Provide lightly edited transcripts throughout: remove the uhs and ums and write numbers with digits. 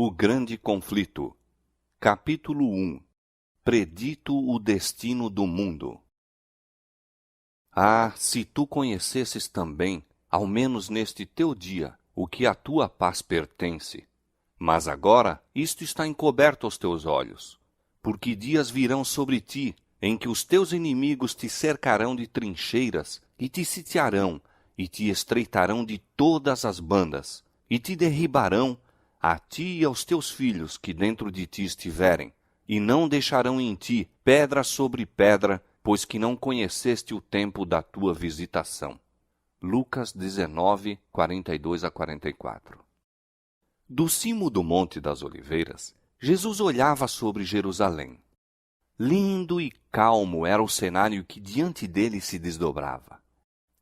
O grande conflito. Capítulo 1. Predito o destino do mundo. Ah, se tu conhecesses também, ao menos neste teu dia, o que à tua paz pertence. Mas agora isto está encoberto aos teus olhos, porque dias virão sobre ti, em que os teus inimigos te cercarão de trincheiras, e te sitiarão, e te estreitarão de todas as bandas, e te derribarão, a ti e aos teus filhos que dentro de ti estiverem, e não deixarão em ti pedra sobre pedra, pois que não conheceste o tempo da tua visitação. Lucas 19, 42 a 44. Do cimo do Monte das Oliveiras, Jesus olhava sobre Jerusalém. Lindo e calmo era o cenário que diante dele se desdobrava.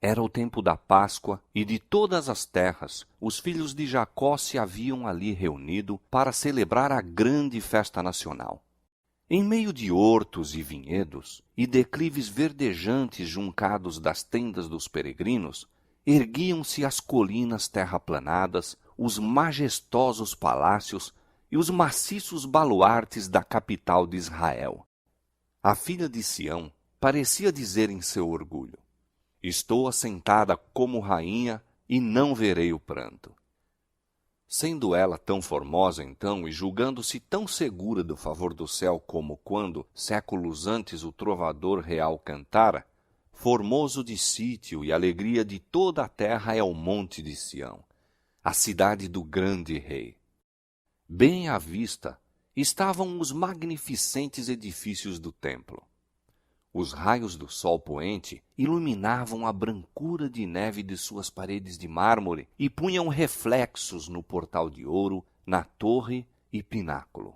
Era o tempo da Páscoa e de todas as terras, os filhos de Jacó se haviam ali reunido para celebrar a grande festa nacional. Em meio de hortos e vinhedos, e declives verdejantes juncados das tendas dos peregrinos, erguiam-se as colinas terraplanadas, os majestosos palácios e os maciços baluartes da capital de Israel. A filha de Sião parecia dizer em seu orgulho: estou assentada como rainha e não verei o pranto. Sendo ela tão formosa então e julgando-se tão segura do favor do céu como quando, séculos antes, o trovador real cantara, formoso de sítio e alegria de toda a terra é o monte de Sião, a cidade do grande rei. Bem à vista estavam os magnificentes edifícios do templo. Os raios do sol poente iluminavam a brancura de neve de suas paredes de mármore e punham reflexos no portal de ouro, na torre e pináculo.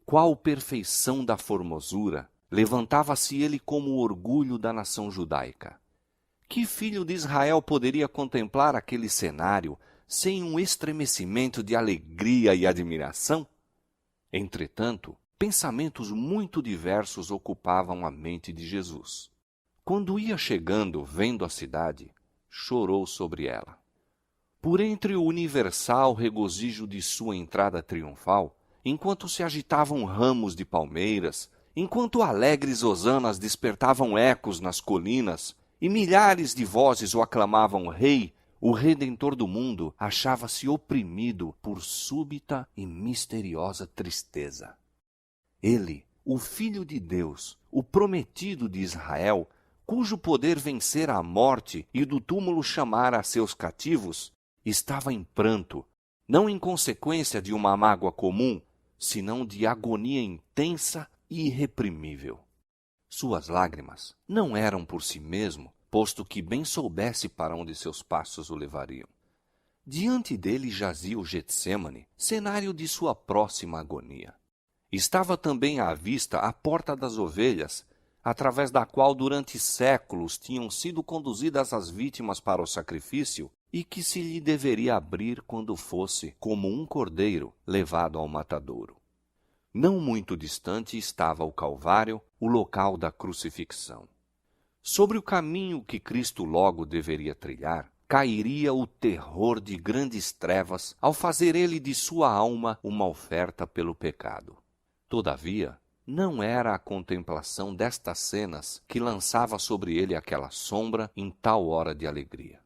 Qual perfeição da formosura! Levantava-se ele como o orgulho da nação judaica. Que filho de Israel poderia contemplar aquele cenário sem um estremecimento de alegria e admiração? Entretanto, pensamentos muito diversos ocupavam a mente de Jesus. Quando ia chegando, vendo a cidade, chorou sobre ela. Por entre o universal regozijo de sua entrada triunfal, enquanto se agitavam ramos de palmeiras, enquanto alegres hosanas despertavam ecos nas colinas, e milhares de vozes o aclamavam rei, o Redentor do mundo achava-se oprimido por súbita e misteriosa tristeza. Ele, o Filho de Deus, o prometido de Israel, cujo poder vencera a morte e do túmulo chamara a seus cativos, estava em pranto, não em consequência de uma mágoa comum, senão de agonia intensa e irreprimível. Suas lágrimas não eram por si mesmo, posto que bem soubesse para onde seus passos o levariam. Diante dele jazia o Getsêmane, cenário de sua próxima agonia. Estava também à vista a Porta das Ovelhas, através da qual durante séculos tinham sido conduzidas as vítimas para o sacrifício e que se lhe deveria abrir quando fosse, como um cordeiro, levado ao matadouro. Não muito distante estava o Calvário, o local da crucifixão. Sobre o caminho que Cristo logo deveria trilhar, cairia o terror de grandes trevas ao fazer ele de sua alma uma oferta pelo pecado. Todavia, não era a contemplação destas cenas que lançava sobre ele aquela sombra em tal hora de alegria.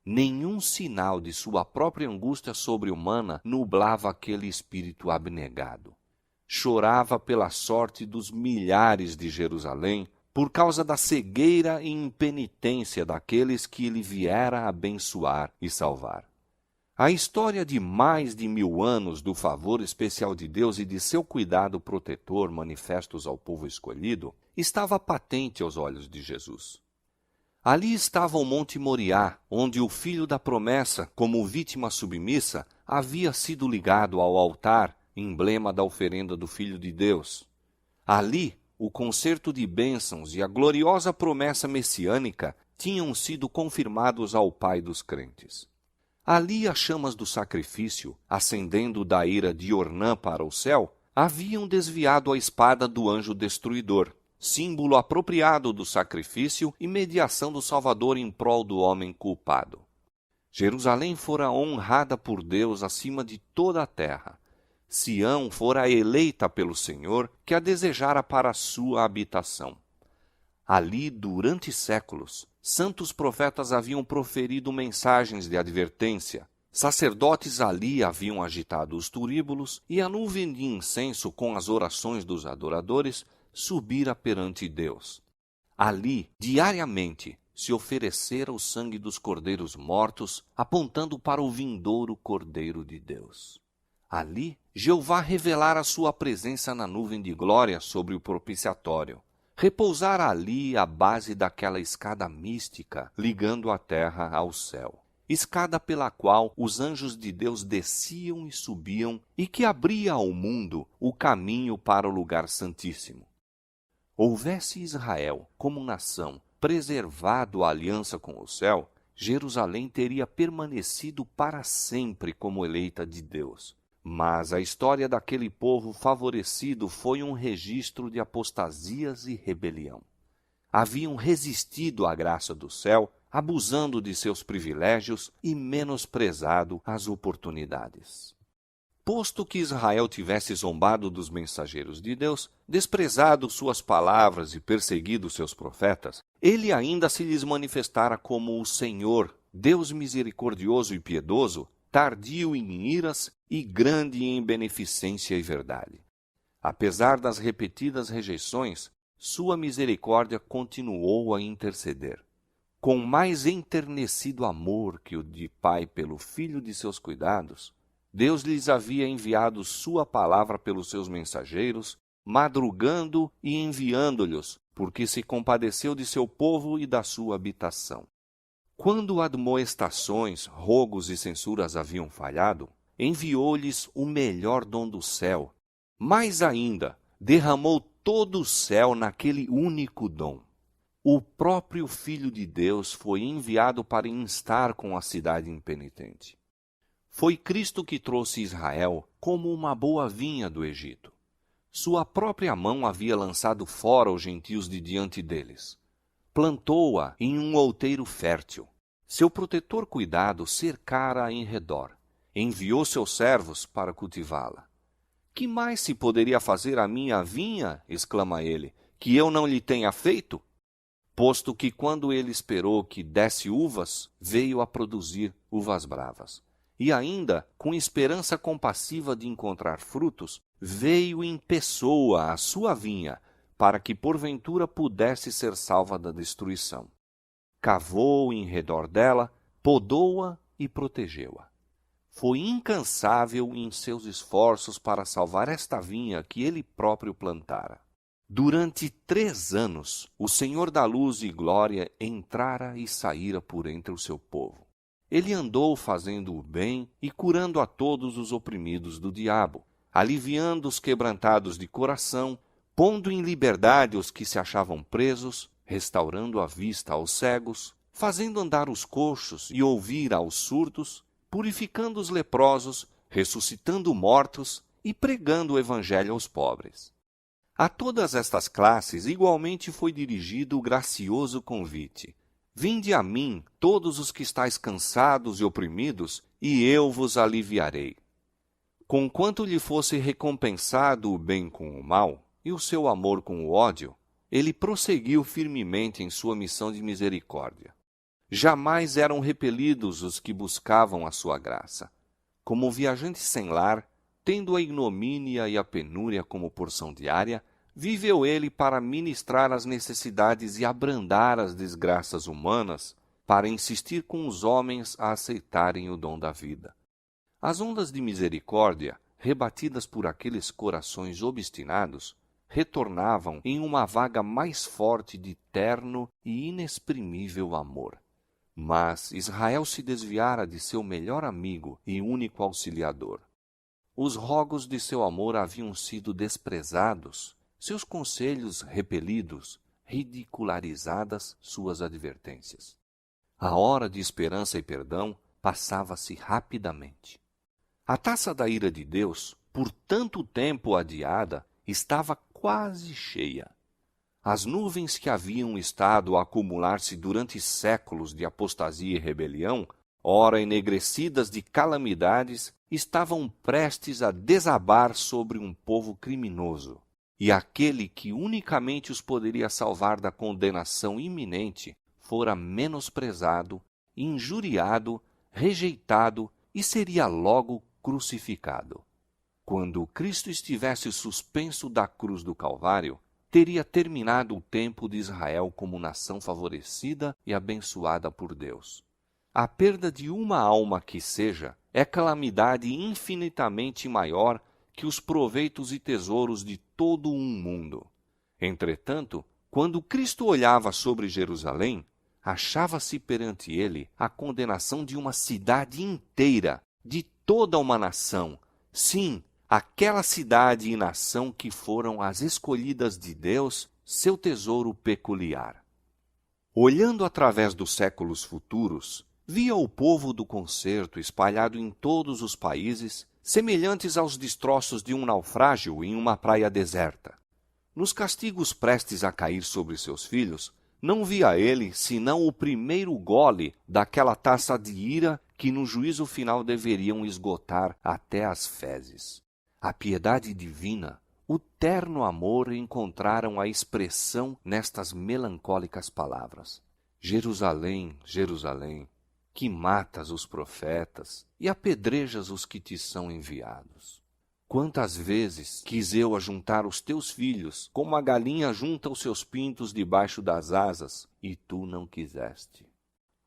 Nenhum sinal de sua própria angústia sobre-humana nublava aquele espírito abnegado. Chorava pela sorte dos milhares de Jerusalém, por causa da cegueira e impenitência daqueles que ele viera abençoar e salvar. A história de mais de 1000 anos do favor especial de Deus e de seu cuidado protetor manifestos ao povo escolhido estava patente aos olhos de Jesus. Ali estava o Monte Moriá, onde o filho da promessa, como vítima submissa, havia sido ligado ao altar, emblema da oferenda do Filho de Deus. Ali, o concerto de bênçãos e a gloriosa promessa messiânica tinham sido confirmados ao Pai dos crentes. Ali as chamas do sacrifício, ascendendo da ira de Ornã para o céu, haviam desviado a espada do anjo destruidor, símbolo apropriado do sacrifício e mediação do Salvador em prol do homem culpado. Jerusalém fora honrada por Deus acima de toda a terra. Sião fora eleita pelo Senhor, que a desejara para a sua habitação. Ali, durante séculos, santos profetas haviam proferido mensagens de advertência. Sacerdotes ali haviam agitado os turíbulos, e a nuvem de incenso com as orações dos adoradores subira perante Deus. Ali, diariamente, se oferecera o sangue dos cordeiros mortos, apontando para o vindouro Cordeiro de Deus. Ali, Jeová revelara sua presença na nuvem de glória sobre o propiciatório. Repousara ali a base daquela escada mística, ligando a terra ao céu. Escada pela qual os anjos de Deus desciam e subiam, e que abria ao mundo o caminho para o lugar santíssimo. Houvesse Israel, como nação, preservado a aliança com o céu, Jerusalém teria permanecido para sempre como eleita de Deus. Mas a história daquele povo favorecido foi um registro de apostasias e rebelião. Haviam resistido à graça do céu, abusando de seus privilégios e menosprezado as oportunidades. Posto que Israel tivesse zombado dos mensageiros de Deus, desprezado suas palavras e perseguido seus profetas, ele ainda se lhes manifestara como o Senhor, Deus misericordioso e piedoso, tardio em iras e grande em beneficência e verdade. Apesar das repetidas rejeições, sua misericórdia continuou a interceder. Com mais enternecido amor que o de pai pelo filho de seus cuidados, Deus lhes havia enviado sua palavra pelos seus mensageiros, madrugando e enviando-lhes, porque se compadeceu de seu povo e da sua habitação. Quando admoestações, rogos e censuras haviam falhado, enviou-lhes o melhor dom do céu. Mais ainda, derramou todo o céu naquele único dom. O próprio Filho de Deus foi enviado para instar com a cidade impenitente. Foi Cristo que trouxe Israel como uma boa vinha do Egito. Sua própria mão havia lançado fora os gentios de diante deles. Plantou-a em um outeiro fértil. Seu protetor cuidado cercara-a em redor. Enviou seus servos para cultivá-la. Que mais se poderia fazer à minha vinha, exclama ele, que eu não lhe tenha feito? Posto que quando ele esperou que desse uvas, veio a produzir uvas bravas. E ainda, com esperança compassiva de encontrar frutos, veio em pessoa a sua vinha, para que porventura pudesse ser salva da destruição. Cavou em redor dela, podou-a e protegeu-a. Foi incansável em seus esforços para salvar esta vinha que ele próprio plantara. Durante 3 anos, o Senhor da luz e glória entrara e saíra por entre o seu povo. Ele andou fazendo o bem e curando a todos os oprimidos do diabo, aliviando os quebrantados de coração, pondo em liberdade os que se achavam presos, restaurando a vista aos cegos, fazendo andar os coxos e ouvir aos surdos, purificando os leprosos, ressuscitando mortos e pregando o evangelho aos pobres. A todas estas classes igualmente foi dirigido o gracioso convite: vinde a mim, todos os que estáis cansados e oprimidos, e eu vos aliviarei. Conquanto lhe fosse recompensado o bem com o mal, e o seu amor com o ódio, ele prosseguiu firmemente em sua missão de misericórdia. Jamais eram repelidos os que buscavam a sua graça. Como viajante sem lar, tendo a ignomínia e a penúria como porção diária, viveu ele para ministrar as necessidades e abrandar as desgraças humanas, para insistir com os homens a aceitarem o dom da vida. As ondas de misericórdia, rebatidas por aqueles corações obstinados, retornavam em uma vaga mais forte de terno e inexprimível amor. Mas Israel se desviara de seu melhor amigo e único auxiliador. Os rogos de seu amor haviam sido desprezados, seus conselhos repelidos, ridicularizadas suas advertências. A hora de esperança e perdão passava-se rapidamente. A taça da ira de Deus, por tanto tempo adiada, estava quase cheia. As nuvens que haviam estado a acumular-se durante séculos de apostasia e rebelião ora enegrecidas de calamidades, estavam prestes a desabar sobre um povo criminoso. E aquele que unicamente os poderia salvar da condenação iminente fora menosprezado, injuriado, rejeitado e seria logo crucificado. Quando Cristo estivesse suspenso da cruz do Calvário, teria terminado o tempo de Israel como nação favorecida e abençoada por Deus. A perda de uma alma que seja é calamidade infinitamente maior que os proveitos e tesouros de todo um mundo. Entretanto, quando Cristo olhava sobre Jerusalém, achava-se perante ele a condenação de uma cidade inteira, de toda uma nação. Sim, aquela cidade e nação que foram as escolhidas de Deus, seu tesouro peculiar. Olhando através dos séculos futuros, via o povo do concerto espalhado em todos os países, semelhantes aos destroços de um naufrágio em uma praia deserta. Nos castigos prestes a cair sobre seus filhos, não via ele senão o primeiro gole daquela taça de ira que no juízo final deveriam esgotar até as fezes. A piedade divina, o terno amor encontraram a expressão nestas melancólicas palavras. Jerusalém, Jerusalém, que matas os profetas e apedrejas os que te são enviados. Quantas vezes quis eu ajuntar os teus filhos, como a galinha junta os seus pintos debaixo das asas, e tu não quiseste.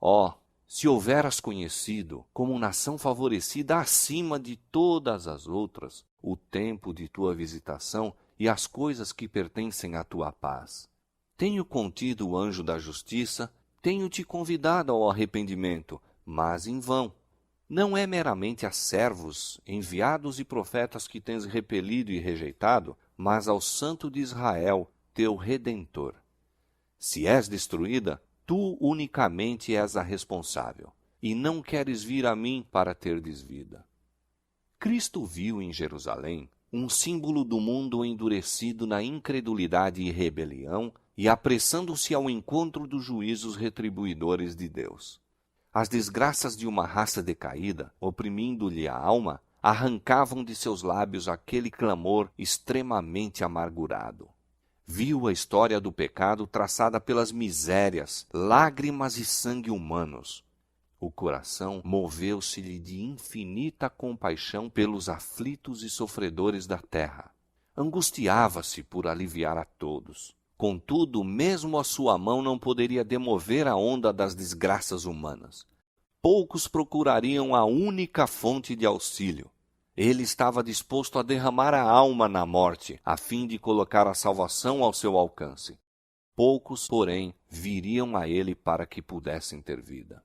Ó, se houveras conhecido, como nação favorecida acima de todas as outras, o tempo de tua visitação e as coisas que pertencem à tua paz. Tenho contido o anjo da justiça, tenho-te convidado ao arrependimento, mas em vão. Não é meramente a servos, enviados e profetas que tens repelido e rejeitado, mas ao Santo de Israel, teu Redentor. Se és destruída, tu unicamente és a responsável, e não queres vir a mim para terdes vida. Cristo viu em Jerusalém um símbolo do mundo endurecido na incredulidade e rebelião e apressando-se ao encontro dos juízos retribuidores de Deus. As desgraças de uma raça decaída, oprimindo-lhe a alma, arrancavam de seus lábios aquele clamor extremamente amargurado. Viu a história do pecado traçada pelas misérias, lágrimas e sangue humanos. O coração moveu-se-lhe de infinita compaixão pelos aflitos e sofredores da terra. Angustiava-se por aliviar a todos. Contudo, mesmo a sua mão não poderia demover a onda das desgraças humanas. Poucos procurariam a única fonte de auxílio. Ele estava disposto a derramar a alma na morte, a fim de colocar a salvação ao seu alcance. Poucos, porém, viriam a ele para que pudessem ter vida.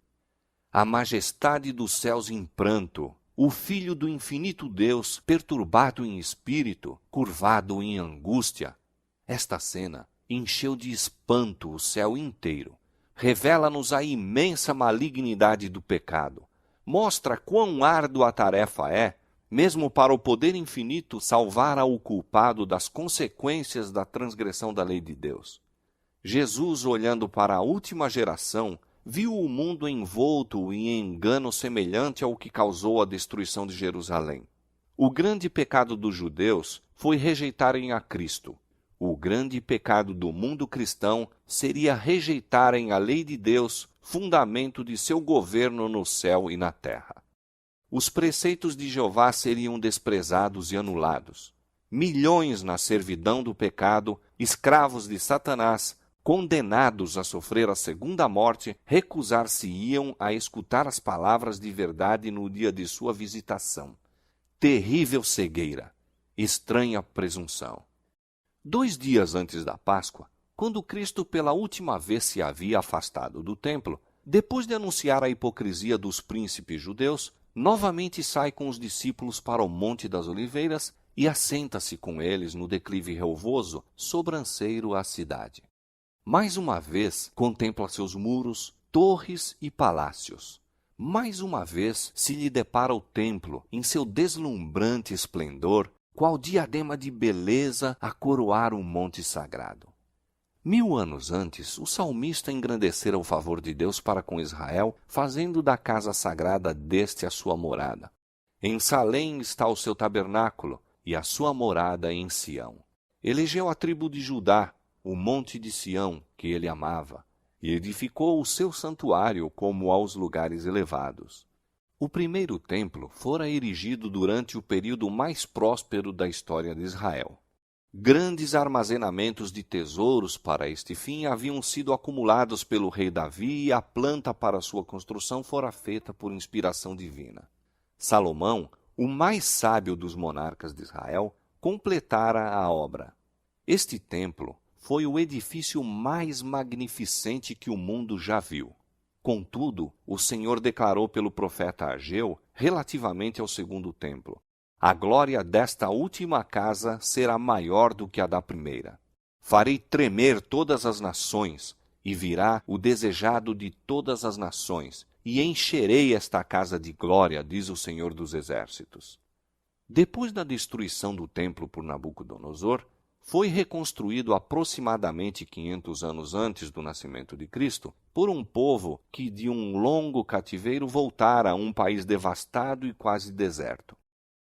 A majestade dos céus em pranto, o Filho do infinito Deus, perturbado em espírito, curvado em angústia. Esta cena encheu de espanto o céu inteiro. Revela-nos a imensa malignidade do pecado. Mostra quão árdua a tarefa é, mesmo para o poder infinito, salvar ao culpado das consequências da transgressão da lei de Deus. Jesus, olhando para a última geração, viu o mundo envolto em engano semelhante ao que causou a destruição de Jerusalém. O grande pecado dos judeus foi rejeitarem a Cristo. O grande pecado do mundo cristão seria rejeitarem a lei de Deus, fundamento de seu governo no céu e na terra. Os preceitos de Jeová seriam desprezados e anulados. Milhões na servidão do pecado, escravos de Satanás, condenados a sofrer a segunda morte, recusar-se-iam a escutar as palavras de verdade no dia de sua visitação. Terrível cegueira, estranha presunção. 2 dias antes da Páscoa, quando Cristo pela última vez se havia afastado do templo, depois de anunciar a hipocrisia dos príncipes judeus, novamente sai com os discípulos para o Monte das Oliveiras e assenta-se com eles no declive relvoso, sobranceiro à cidade. Mais uma vez contempla seus muros, torres e palácios. Mais uma vez se lhe depara o templo em seu deslumbrante esplendor, qual diadema de beleza a coroar o monte sagrado. 1000 anos antes, o salmista engrandecera o favor de Deus para com Israel, fazendo da casa sagrada deste a sua morada. Em Salém está o seu tabernáculo, e a sua morada em Sião. Elegeu a tribo de Judá, o monte de Sião, que ele amava, e edificou o seu santuário como aos lugares elevados. O primeiro templo fora erigido durante o período mais próspero da história de Israel. Grandes armazenamentos de tesouros para este fim haviam sido acumulados pelo rei Davi e a planta para sua construção fora feita por inspiração divina. Salomão, o mais sábio dos monarcas de Israel, completara a obra. Este templo foi o edifício mais magnificente que o mundo já viu. Contudo, o Senhor declarou pelo profeta Ageu, relativamente ao segundo templo: a glória desta última casa será maior do que a da primeira. Farei tremer todas as nações, e virá o desejado de todas as nações, e encherei esta casa de glória, diz o Senhor dos Exércitos. Depois da destruição do templo por Nabucodonosor, foi reconstruído aproximadamente 500 anos antes do nascimento de Cristo por um povo que de um longo cativeiro voltara a um país devastado e quase deserto.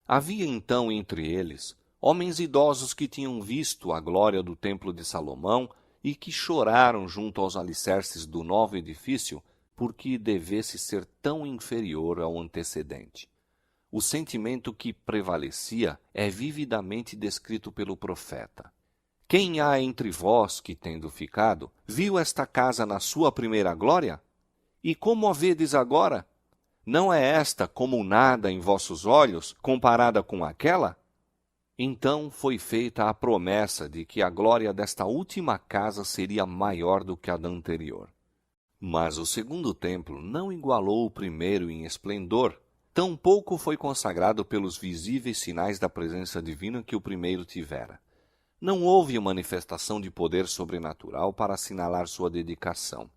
Havia então entre eles homens idosos que tinham visto a glória do templo de Salomão e que choraram junto aos alicerces do novo edifício porque devesse ser tão inferior ao antecedente. O sentimento que prevalecia é vividamente descrito pelo profeta. Quem há entre vós que, tendo ficado, viu esta casa na sua primeira glória? E como a vedes agora? Não é esta como nada em vossos olhos, comparada com aquela? Então foi feita a promessa de que a glória desta última casa seria maior do que a da anterior. Mas o segundo templo não igualou o primeiro em esplendor, tampouco foi consagrado pelos visíveis sinais da presença divina que o primeiro tivera. Não houve manifestação de poder sobrenatural para assinalar sua dedicação.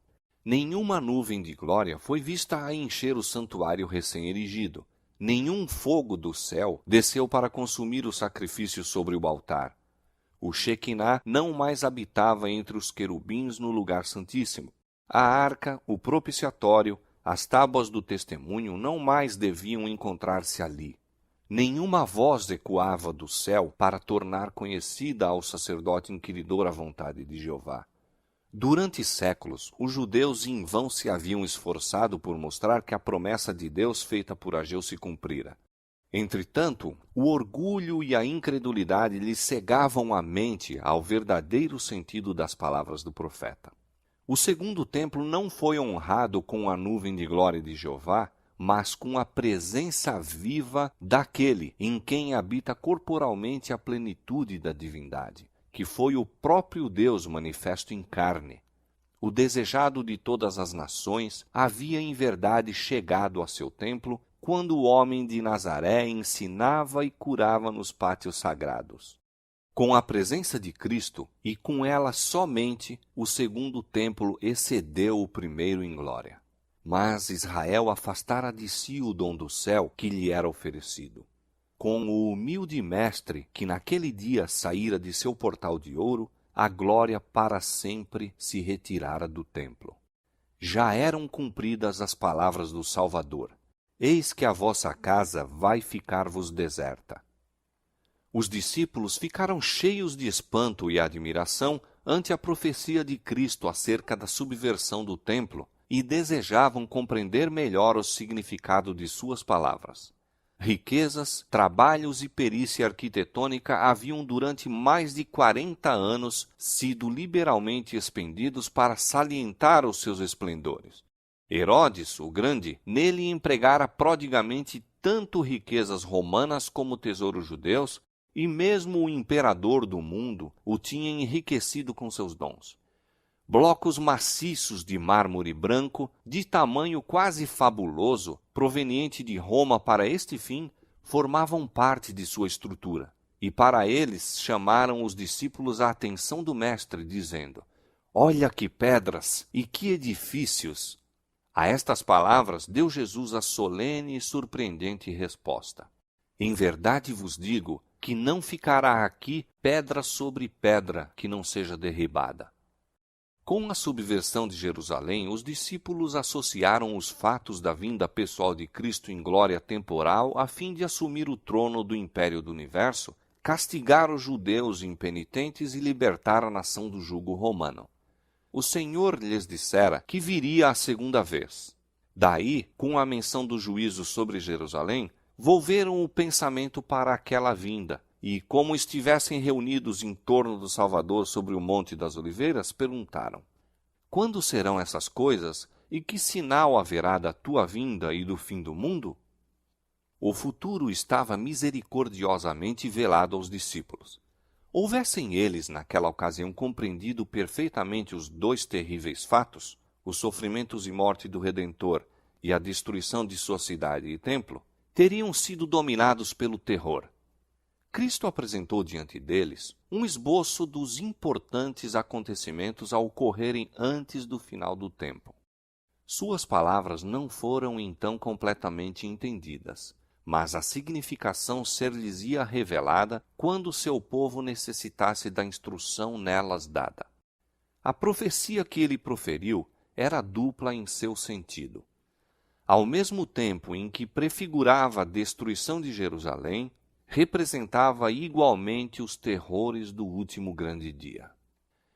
Nenhuma nuvem de glória foi vista a encher o santuário recém-erigido. Nenhum fogo do céu desceu para consumir o sacrifício sobre o altar. O Shequiná não mais habitava entre os querubins no lugar santíssimo. A arca, o propiciatório, as tábuas do testemunho não mais deviam encontrar-se ali. Nenhuma voz ecoava do céu para tornar conhecida ao sacerdote inquiridor a vontade de Jeová. Durante séculos, os judeus em vão se haviam esforçado por mostrar que a promessa de Deus feita por Ageu se cumprira. Entretanto, o orgulho e a incredulidade lhes cegavam a mente ao verdadeiro sentido das palavras do profeta. O segundo templo não foi honrado com a nuvem de glória de Jeová, mas com a presença viva daquele em quem habita corporalmente a plenitude da divindade, que foi o próprio Deus manifesto em carne. O desejado de todas as nações havia em verdade chegado a seu templo quando o homem de Nazaré ensinava e curava nos pátios sagrados. Com a presença de Cristo, e com ela somente, o segundo templo excedeu o primeiro em glória. Mas Israel afastara de si o dom do céu que lhe era oferecido. Com o humilde mestre que naquele dia saíra de seu portal de ouro, a glória para sempre se retirara do templo. Já eram cumpridas as palavras do Salvador: eis que a vossa casa vai ficar-vos deserta. Os discípulos ficaram cheios de espanto e admiração ante a profecia de Cristo acerca da subversão do templo e desejavam compreender melhor o significado de suas palavras. Riquezas, trabalhos e perícia arquitetônica haviam durante mais de 40 anos sido liberalmente expendidos para salientar os seus esplendores. Herodes, o Grande, nele empregara prodigamente tanto riquezas romanas como tesouros judeus, e mesmo o imperador do mundo o tinha enriquecido com seus dons. Blocos maciços de mármore branco, de tamanho quase fabuloso, proveniente de Roma para este fim, formavam parte de sua estrutura. E para eles chamaram os discípulos a atenção do Mestre, dizendo: olha que pedras e que edifícios! A estas palavras deu Jesus a solene e surpreendente resposta: em verdade vos digo que não ficará aqui pedra sobre pedra que não seja derribada. Com a subversão de Jerusalém, os discípulos associaram os fatos da vinda pessoal de Cristo em glória temporal a fim de assumir o trono do império do universo, castigar os judeus impenitentes e libertar a nação do jugo romano. O Senhor lhes dissera que viria a segunda vez. Daí, com a menção do juízo sobre Jerusalém, volveram o pensamento para aquela vinda, e, como estivessem reunidos em torno do Salvador sobre o Monte das Oliveiras, perguntaram: quando serão essas coisas, e que sinal haverá da tua vinda e do fim do mundo? O futuro estava misericordiosamente velado aos discípulos. Houvessem eles, naquela ocasião, compreendido perfeitamente os dois terríveis fatos, os sofrimentos e morte do Redentor e a destruição de sua cidade e templo, teriam sido dominados pelo terror. Cristo apresentou diante deles um esboço dos importantes acontecimentos a ocorrerem antes do final do tempo. Suas palavras não foram então completamente entendidas, mas a significação ser-lhes-ia revelada quando seu povo necessitasse da instrução nelas dada. A profecia que ele proferiu era dupla em seu sentido. Ao mesmo tempo em que prefigurava a destruição de Jerusalém, representava igualmente os terrores do último grande dia.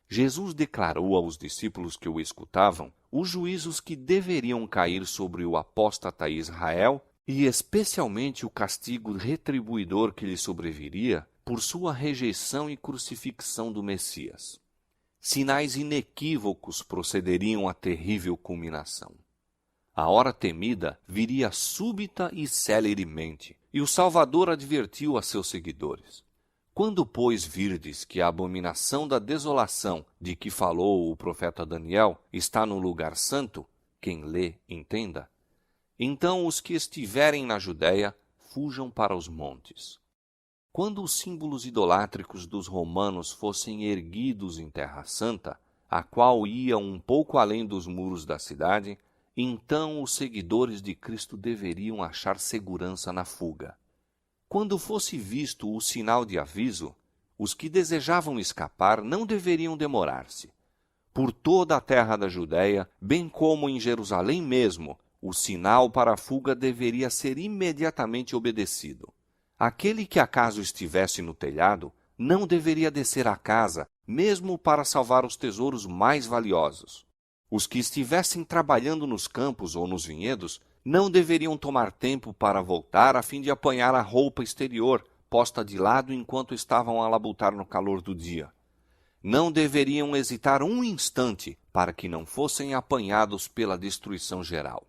Jesus declarou aos discípulos que o escutavam os juízos que deveriam cair sobre o apóstata Israel e especialmente o castigo retribuidor que lhe sobreviria por sua rejeição e crucifixão do Messias. Sinais inequívocos procederiam à terrível culminação. A hora temida viria súbita e celeremente, e o Salvador advertiu a seus seguidores: quando, pois, virdes que a abominação da desolação de que falou o profeta Daniel está no lugar santo, quem lê, entenda, então os que estiverem na Judéia fujam para os montes. Quando os símbolos idolátricos dos romanos fossem erguidos em Terra Santa, a qual ia um pouco além dos muros da cidade, então os seguidores de Cristo deveriam achar segurança na fuga. Quando fosse visto o sinal de aviso, os que desejavam escapar não deveriam demorar-se. Por toda a terra da Judéia, bem como em Jerusalém mesmo, o sinal para a fuga deveria ser imediatamente obedecido. Aquele que acaso estivesse no telhado não deveria descer à casa, mesmo para salvar os tesouros mais valiosos. Os que estivessem trabalhando nos campos ou nos vinhedos não deveriam tomar tempo para voltar a fim de apanhar a roupa exterior, posta de lado enquanto estavam a labutar no calor do dia. Não deveriam hesitar um instante para que não fossem apanhados pela destruição geral.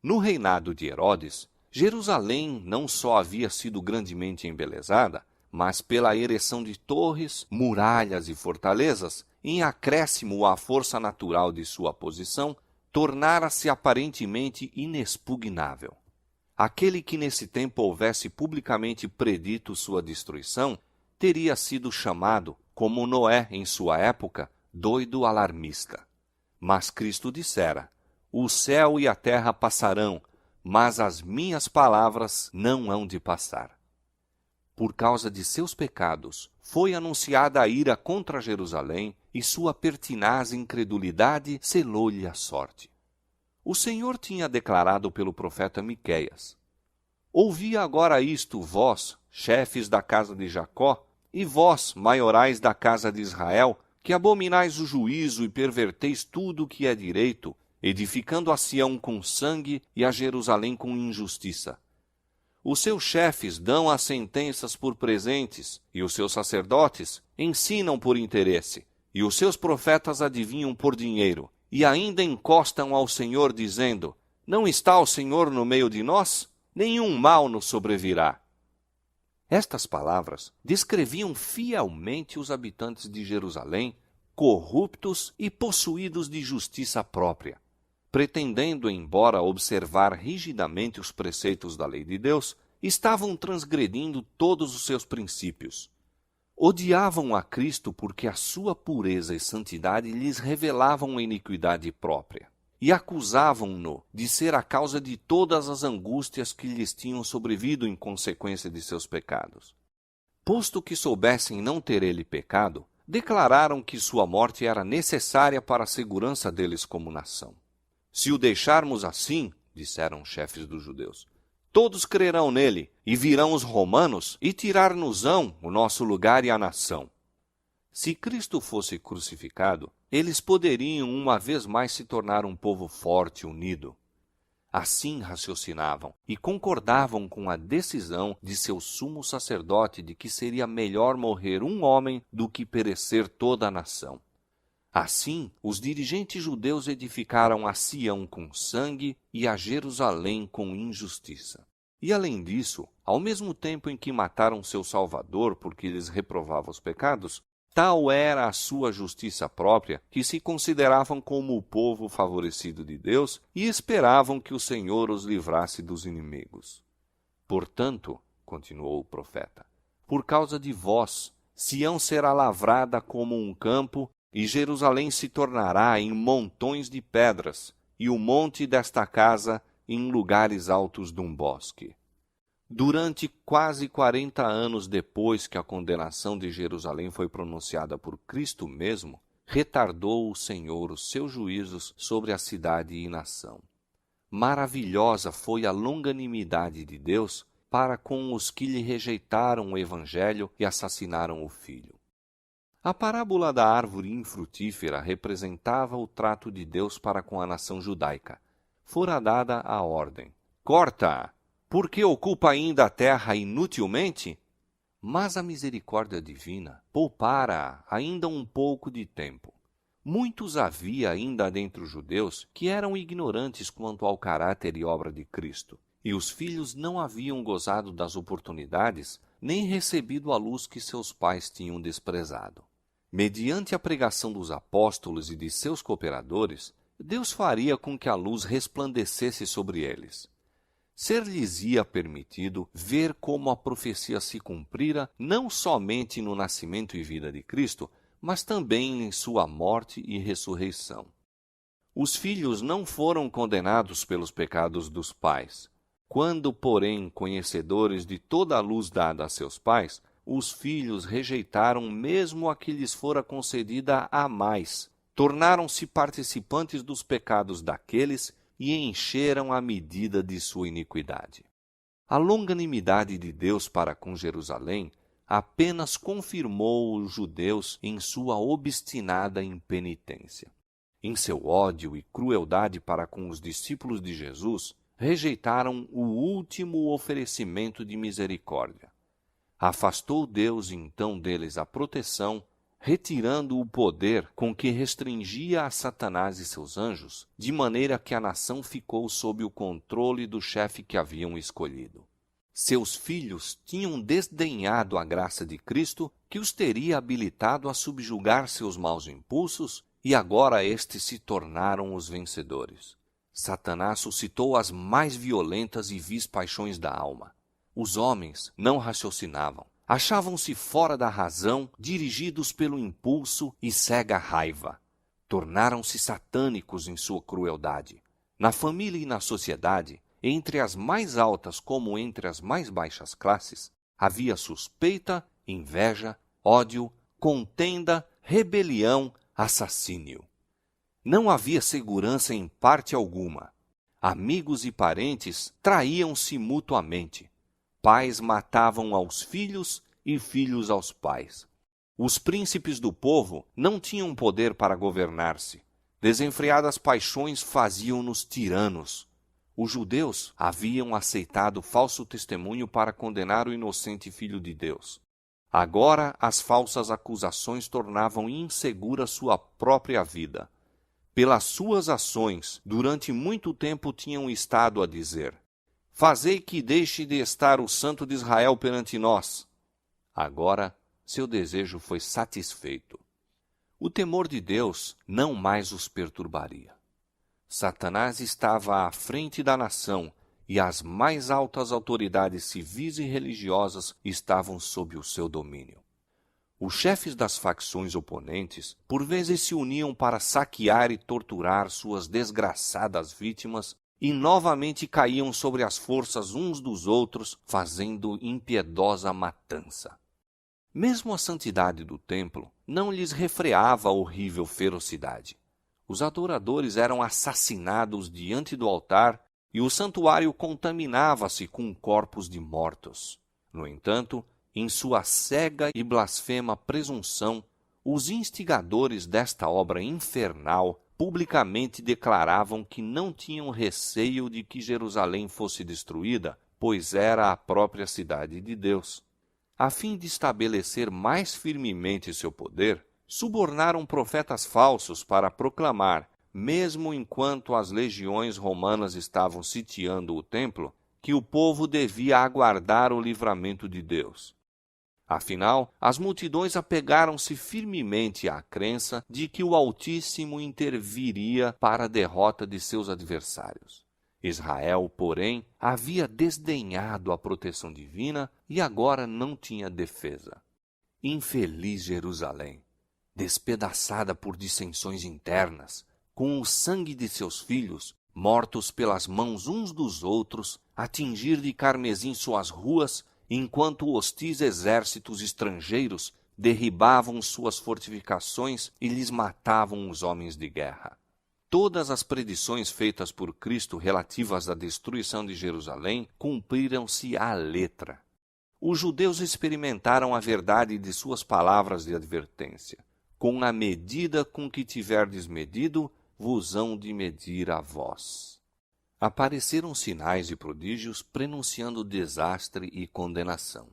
No reinado de Herodes, Jerusalém não só havia sido grandemente embelezada, mas pela ereção de torres, muralhas e fortalezas, em acréscimo à força natural de sua posição, tornara-se aparentemente inexpugnável. Aquele que nesse tempo houvesse publicamente predito sua destruição, teria sido chamado, como Noé em sua época, doido alarmista. Mas Cristo dissera: o céu e a terra passarão, mas as minhas palavras não hão de passar. Por causa de seus pecados, foi anunciada a ira contra Jerusalém, e sua pertinaz incredulidade selou-lhe a sorte. O Senhor tinha declarado pelo profeta Miqueias: ouvi agora isto, vós, chefes da casa de Jacó, e vós, maiorais da casa de Israel, que abominais o juízo e perverteis tudo o que é direito, edificando a Sião com sangue e a Jerusalém com injustiça. Os seus chefes dão as sentenças por presentes, e os seus sacerdotes ensinam por interesse, e os seus profetas adivinham por dinheiro, e ainda encostam ao Senhor, dizendo: não está o Senhor no meio de nós? Nenhum mal nos sobrevirá. Estas palavras descreviam fielmente os habitantes de Jerusalém, corruptos e possuídos de justiça própria. Pretendendo, embora observar rigidamente os preceitos da lei de Deus, estavam transgredindo todos os seus princípios. Odiavam a Cristo porque a sua pureza e santidade lhes revelavam a iniquidade própria, e acusavam-no de ser a causa de todas as angústias que lhes tinham sobrevido em consequência de seus pecados. Posto que soubessem não ter ele pecado, declararam que sua morte era necessária para a segurança deles como nação. Se o deixarmos assim, disseram os chefes dos judeus, todos crerão nele, e virão os romanos e tirar-nos-ão o nosso lugar e a nação. Se Cristo fosse crucificado, eles poderiam uma vez mais se tornar um povo forte e unido. Assim raciocinavam e concordavam com a decisão de seu sumo sacerdote de que seria melhor morrer um homem do que perecer toda a nação. Assim, os dirigentes judeus edificaram a Sião com sangue e a Jerusalém com injustiça. E além disso, ao mesmo tempo em que mataram seu Salvador porque lhes reprovava os pecados, tal era a sua justiça própria que se consideravam como o povo favorecido de Deus e esperavam que o Senhor os livrasse dos inimigos. Portanto, continuou o profeta, por causa de vós, Sião será lavrada como um campo e Jerusalém se tornará em montões de pedras e o monte desta casa em lugares altos de um bosque. Durante quase 40 anos depois que a condenação de Jerusalém foi pronunciada por Cristo mesmo, retardou o Senhor os seus juízos sobre a cidade e nação. Maravilhosa foi a longanimidade de Deus para com os que lhe rejeitaram o Evangelho e assassinaram o Filho. A parábola da árvore infrutífera representava o trato de Deus para com a nação judaica. Fora dada a ordem: corta! Porque ocupa ainda a terra inutilmente? Mas a misericórdia divina poupara ainda um pouco de tempo. Muitos havia ainda dentre os judeus que eram ignorantes quanto ao caráter e obra de Cristo, e os filhos não haviam gozado das oportunidades nem recebido a luz que seus pais tinham desprezado. Mediante a pregação dos apóstolos e de seus cooperadores, Deus faria com que a luz resplandecesse sobre eles. Ser-lhes-ia permitido ver como a profecia se cumprira não somente no nascimento e vida de Cristo, mas também em sua morte e ressurreição. Os filhos não foram condenados pelos pecados dos pais. Quando, porém, conhecedores de toda a luz dada a seus pais, os filhos rejeitaram mesmo a que lhes fora concedida a mais, tornaram-se participantes dos pecados daqueles e encheram a medida de sua iniquidade. A longanimidade de Deus para com Jerusalém apenas confirmou os judeus em sua obstinada impenitência. Em seu ódio e crueldade para com os discípulos de Jesus, rejeitaram o último oferecimento de misericórdia. Afastou Deus então deles a proteção, retirando o poder com que restringia a Satanás e seus anjos, de maneira que a nação ficou sob o controle do chefe que haviam escolhido. Seus filhos tinham desdenhado a graça de Cristo, que os teria habilitado a subjugar seus maus impulsos, e agora estes se tornaram os vencedores. Satanás suscitou as mais violentas e vis paixões da alma. Os homens não raciocinavam. Achavam-se fora da razão, dirigidos pelo impulso e cega raiva. Tornaram-se satânicos em sua crueldade. Na família e na sociedade, entre as mais altas como entre as mais baixas classes, havia suspeita, inveja, ódio, contenda, rebelião, assassínio. Não havia segurança em parte alguma. Amigos e parentes traíam-se mutuamente. Pais matavam aos filhos e filhos aos pais. Os príncipes do povo não tinham poder para governar-se. Desenfreadas paixões faziam-nos tiranos. Os judeus haviam aceitado falso testemunho para condenar o inocente Filho de Deus. Agora as falsas acusações tornavam insegura sua própria vida. Pelas suas ações, durante muito tempo tinham estado a dizer: fazei que deixe de estar o Santo de Israel perante nós. Agora, seu desejo foi satisfeito. O temor de Deus não mais os perturbaria. Satanás estava à frente da nação e as mais altas autoridades civis e religiosas estavam sob o seu domínio. Os chefes das facções oponentes, por vezes, se uniam para saquear e torturar suas desgraçadas vítimas e novamente caíam sobre as forças uns dos outros, fazendo impiedosa matança. Mesmo a santidade do templo não lhes refreava a horrível ferocidade. Os adoradores eram assassinados diante do altar e o santuário contaminava-se com corpos de mortos. No entanto, em sua cega e blasfema presunção, os instigadores desta obra infernal publicamente declaravam que não tinham receio de que Jerusalém fosse destruída, pois era a própria cidade de Deus. A fim de estabelecer mais firmemente seu poder, subornaram profetas falsos para proclamar, mesmo enquanto as legiões romanas estavam sitiando o templo, que o povo devia aguardar o livramento de Deus. Afinal, as multidões apegaram-se firmemente à crença de que o Altíssimo interviria para a derrota de seus adversários. Israel, porém, havia desdenhado a proteção divina e agora não tinha defesa. Infeliz Jerusalém, despedaçada por dissensões internas, com o sangue de seus filhos, mortos pelas mãos uns dos outros, a tingir de carmesim suas ruas, enquanto hostis exércitos estrangeiros derribavam suas fortificações e lhes matavam os homens de guerra. Todas as predições feitas por Cristo relativas à destruição de Jerusalém cumpriram-se à letra. Os judeus experimentaram a verdade de suas palavras de advertência. Com a medida com que tiverdes medido, vos hão de medir a vós. Apareceram sinais e prodígios prenunciando desastre e condenação.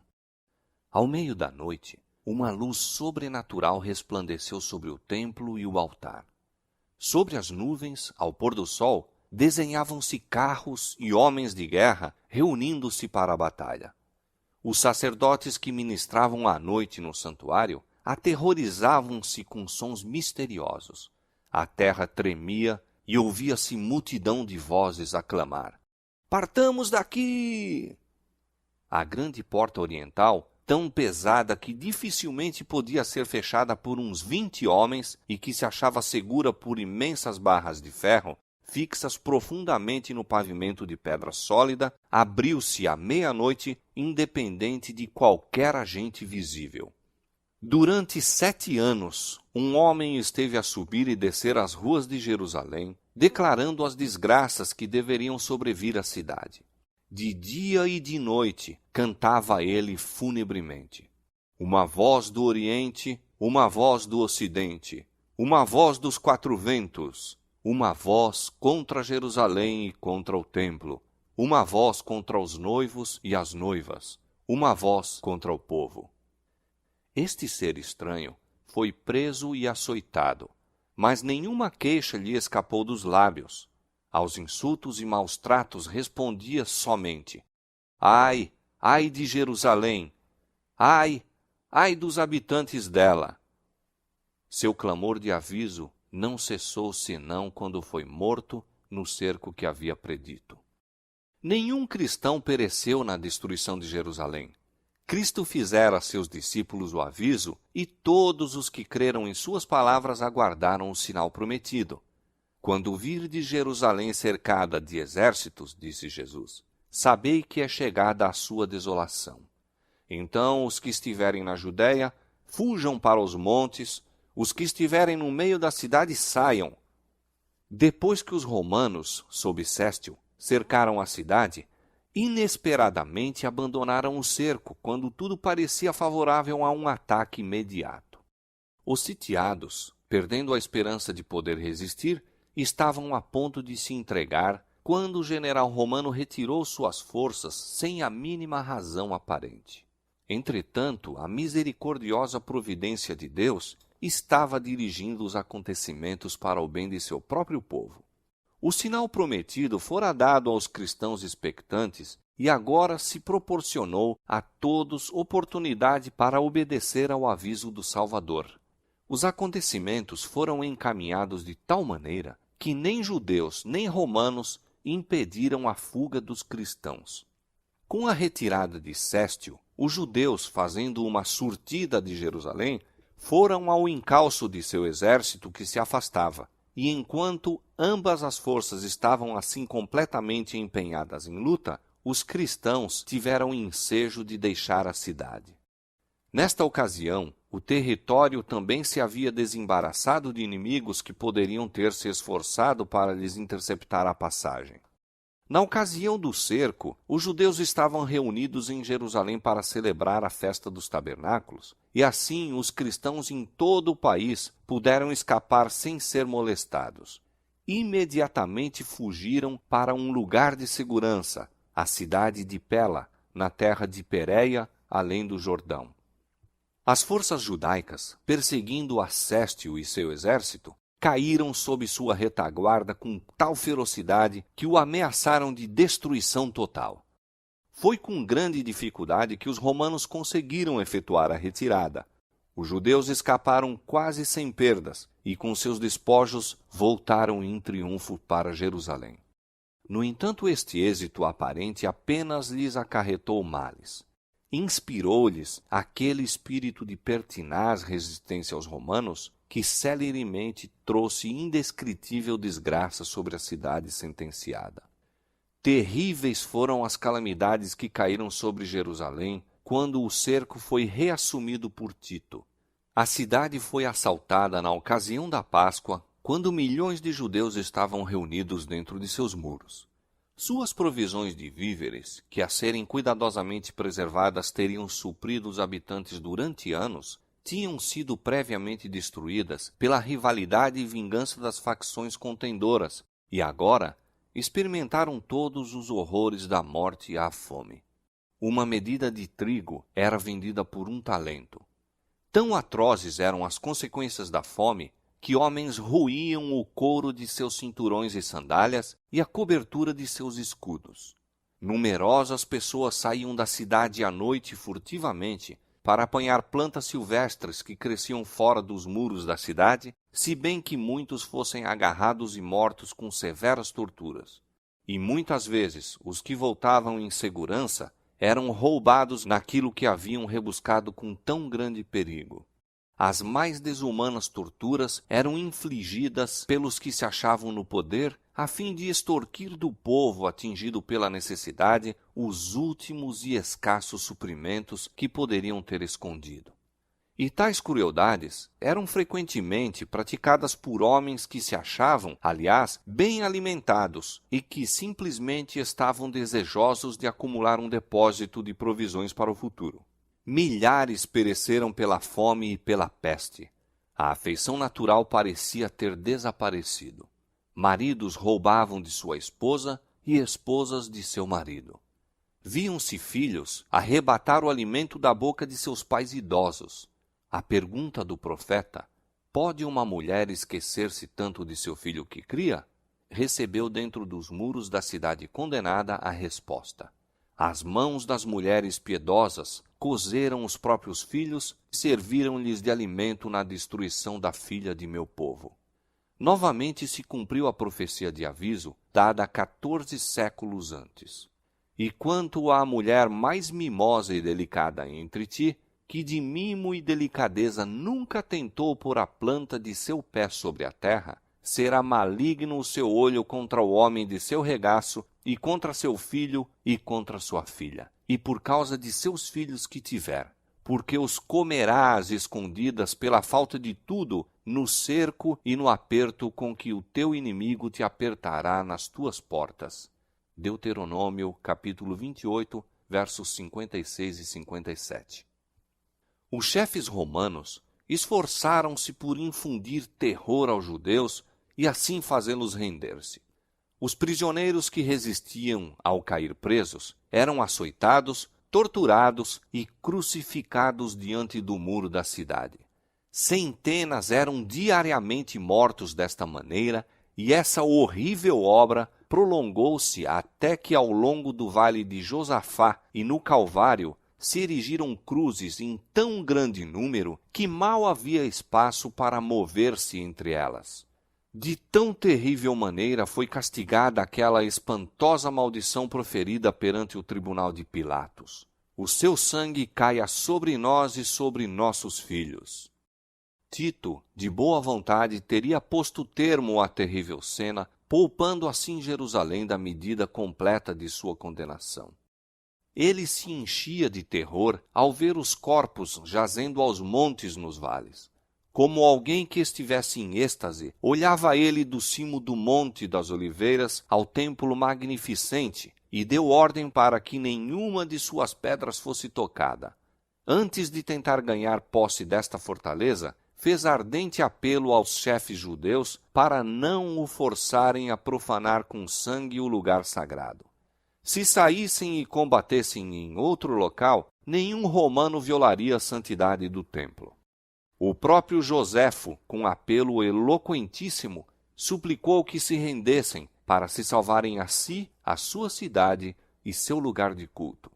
Ao meio da noite, uma luz sobrenatural resplandeceu sobre o templo e o altar. Sobre as nuvens, ao pôr do sol, desenhavam-se carros e homens de guerra reunindo-se para a batalha. Os sacerdotes que ministravam à noite no santuário aterrorizavam-se com sons misteriosos. A terra tremia e ouvia-se multidão de vozes a clamar: "Partamos daqui!" A grande porta oriental, tão pesada que dificilmente podia ser fechada por uns 20 homens e que se achava segura por imensas barras de ferro, fixas profundamente no pavimento de pedra sólida, abriu-se à meia-noite, independente de qualquer agente visível. Durante 7 anos, um homem esteve a subir e descer as ruas de Jerusalém, declarando as desgraças que deveriam sobrevir à cidade. De dia e de noite cantava ele funebremente. Uma voz do Oriente, uma voz do Ocidente, uma voz dos 4 ventos, uma voz contra Jerusalém e contra o templo, uma voz contra os noivos e as noivas, uma voz contra o povo. Este ser estranho foi preso e açoitado, mas nenhuma queixa lhe escapou dos lábios. Aos insultos e maus tratos respondia somente: "Ai, ai de Jerusalém! Ai, ai dos habitantes dela!" Seu clamor de aviso não cessou senão quando foi morto no cerco que havia predito. Nenhum cristão pereceu na destruição de Jerusalém. Cristo fizera a seus discípulos o aviso e todos os que creram em suas palavras aguardaram o sinal prometido. "Quando virdes Jerusalém cercada de exércitos", disse Jesus, "sabei que é chegada a sua desolação. Então os que estiverem na Judéia, fujam para os montes, os que estiverem no meio da cidade saiam." Depois que os romanos, sob Céstio, cercaram a cidade, inesperadamente abandonaram o cerco quando tudo parecia favorável a um ataque imediato. Os sitiados, perdendo a esperança de poder resistir, estavam a ponto de se entregar quando o general romano retirou suas forças sem a mínima razão aparente. Entretanto, a misericordiosa providência de Deus estava dirigindo os acontecimentos para o bem de seu próprio povo. O sinal prometido fora dado aos cristãos expectantes e agora se proporcionou a todos oportunidade para obedecer ao aviso do Salvador. Os acontecimentos foram encaminhados de tal maneira que nem judeus nem romanos impediram a fuga dos cristãos. Com a retirada de Céstio, os judeus, fazendo uma surtida de Jerusalém, foram ao encalço de seu exército que se afastava, e enquanto ambas as forças estavam assim completamente empenhadas em luta, os cristãos tiveram ensejo de deixar a cidade. Nesta ocasião, o território também se havia desembaraçado de inimigos que poderiam ter se esforçado para lhes interceptar a passagem. Na ocasião do cerco, os judeus estavam reunidos em Jerusalém para celebrar a festa dos tabernáculos, e assim os cristãos em todo o país puderam escapar sem ser molestados. Imediatamente fugiram para um lugar de segurança, a cidade de Pela, na terra de Pérea, além do Jordão. As forças judaicas, perseguindo Acéstio e seu exército, caíram sob sua retaguarda com tal ferocidade que o ameaçaram de destruição total. Foi com grande dificuldade que os romanos conseguiram efetuar a retirada. Os judeus escaparam quase sem perdas e, com seus despojos, voltaram em triunfo para Jerusalém. No entanto, este êxito aparente apenas lhes acarretou males. Inspirou-lhes aquele espírito de pertinaz resistência aos romanos que celeremente trouxe indescritível desgraça sobre a cidade sentenciada. Terríveis foram as calamidades que caíram sobre Jerusalém quando o cerco foi reassumido por Tito. A cidade foi assaltada na ocasião da Páscoa, quando milhões de judeus estavam reunidos dentro de seus muros. Suas provisões de víveres, que a serem cuidadosamente preservadas teriam suprido os habitantes durante anos, tinham sido previamente destruídas pela rivalidade e vingança das facções contendoras, e agora experimentaram todos os horrores da morte e a fome. Uma medida de trigo era vendida por 1 talento. Tão atrozes eram as consequências da fome que homens roíam o couro de seus cinturões e sandálias e a cobertura de seus escudos. Numerosas pessoas saíam da cidade à noite furtivamente para apanhar plantas silvestres que cresciam fora dos muros da cidade, se bem que muitos fossem agarrados e mortos com severas torturas. E muitas vezes os que voltavam em segurança eram roubados naquilo que haviam rebuscado com tão grande perigo. As mais desumanas torturas eram infligidas pelos que se achavam no poder a fim de extorquir do povo atingido pela necessidade os últimos e escassos suprimentos que poderiam ter escondido. E tais crueldades eram frequentemente praticadas por homens que se achavam, aliás, bem alimentados e que simplesmente estavam desejosos de acumular um depósito de provisões para o futuro. Milhares pereceram pela fome e pela peste. A afeição natural parecia ter desaparecido. Maridos roubavam de sua esposa e esposas de seu marido. Viam-se filhos arrebatar o alimento da boca de seus pais idosos. A pergunta do profeta, pode uma mulher esquecer-se tanto de seu filho que cria? Recebeu dentro dos muros da cidade condenada a resposta. As mãos das mulheres piedosas cozeram os próprios filhos e serviram-lhes de alimento na destruição da filha de meu povo. Novamente se cumpriu a profecia de aviso, dada 14 séculos antes. E quanto à mulher mais mimosa e delicada entre ti, que de mimo e delicadeza nunca tentou pôr a planta de seu pé sobre a terra, será maligno o seu olho contra o homem de seu regaço, e contra seu filho e contra sua filha, e por causa de seus filhos que tiver, porque os comerás escondidas pela falta de tudo no cerco e no aperto com que o teu inimigo te apertará nas tuas portas. Deuteronômio, capítulo 28, versos 56 e 57. Os chefes romanos esforçaram-se por infundir terror aos judeus e assim fazê-los render-se. Os prisioneiros que resistiam ao cair presos eram açoitados, torturados e crucificados diante do muro da cidade. Centenas eram diariamente mortos desta maneira, e essa horrível obra prolongou-se até que ao longo do vale de Josafá e no Calvário se erigiram cruzes em tão grande número que mal havia espaço para mover-se entre elas. De tão terrível maneira foi castigada aquela espantosa maldição proferida perante o tribunal de Pilatos. O seu sangue caia sobre nós e sobre nossos filhos. Tito, de boa vontade, teria posto termo à terrível cena, poupando assim Jerusalém da medida completa de sua condenação. Ele se enchia de terror ao ver os corpos jazendo aos montes nos vales. Como alguém que estivesse em êxtase, olhava ele do cimo do Monte das Oliveiras ao templo magnificente e deu ordem para que nenhuma de suas pedras fosse tocada. Antes de tentar ganhar posse desta fortaleza, fez ardente apelo aos chefes judeus para não o forçarem a profanar com sangue o lugar sagrado. Se saíssem e combatessem em outro local, nenhum romano violaria a santidade do templo. O próprio Joséfo, com apelo eloquentíssimo, suplicou que se rendessem para se salvarem a si, a sua cidade e seu lugar de culto.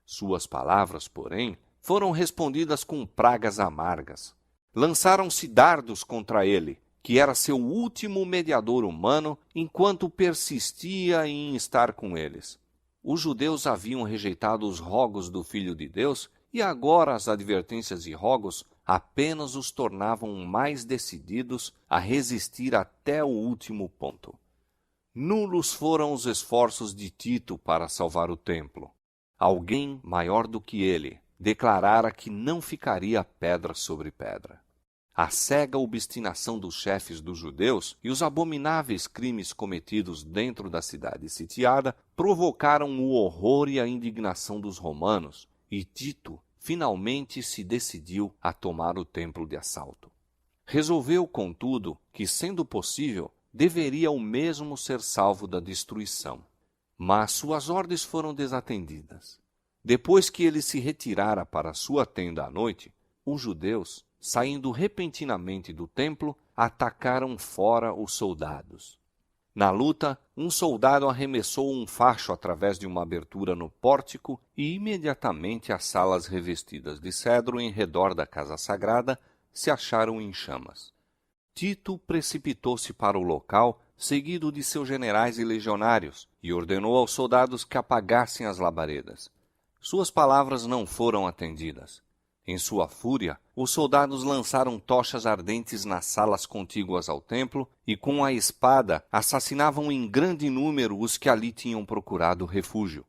Suas palavras, porém, foram respondidas com pragas amargas. Lançaram-se dardos contra ele, que era seu último mediador humano, enquanto persistia em estar com eles. Os judeus haviam rejeitado os rogos do Filho de Deus, e agora as advertências e rogos apenas os tornavam mais decididos a resistir até o último ponto. Nulos foram os esforços de Tito para salvar o templo. Alguém maior do que ele declarara que não ficaria pedra sobre pedra. A cega obstinação dos chefes dos judeus e os abomináveis crimes cometidos dentro da cidade sitiada provocaram o horror e a indignação dos romanos, e Tito finalmente se decidiu a tomar o templo de assalto. Resolveu, contudo, que, sendo possível, deveria o mesmo ser salvo da destruição. Mas suas ordens foram desatendidas. Depois que ele se retirara para sua tenda à noite, os judeus, saindo repentinamente do templo, atacaram fora os soldados. Na luta, um soldado arremessou um facho através de uma abertura no pórtico e imediatamente as salas revestidas de cedro em redor da casa sagrada se acharam em chamas. Tito precipitou-se para o local, seguido de seus generais e legionários, e ordenou aos soldados que apagassem as labaredas. Suas palavras não foram atendidas. Em sua fúria, os soldados lançaram tochas ardentes nas salas contíguas ao templo e, com a espada, assassinavam em grande número os que ali tinham procurado refúgio.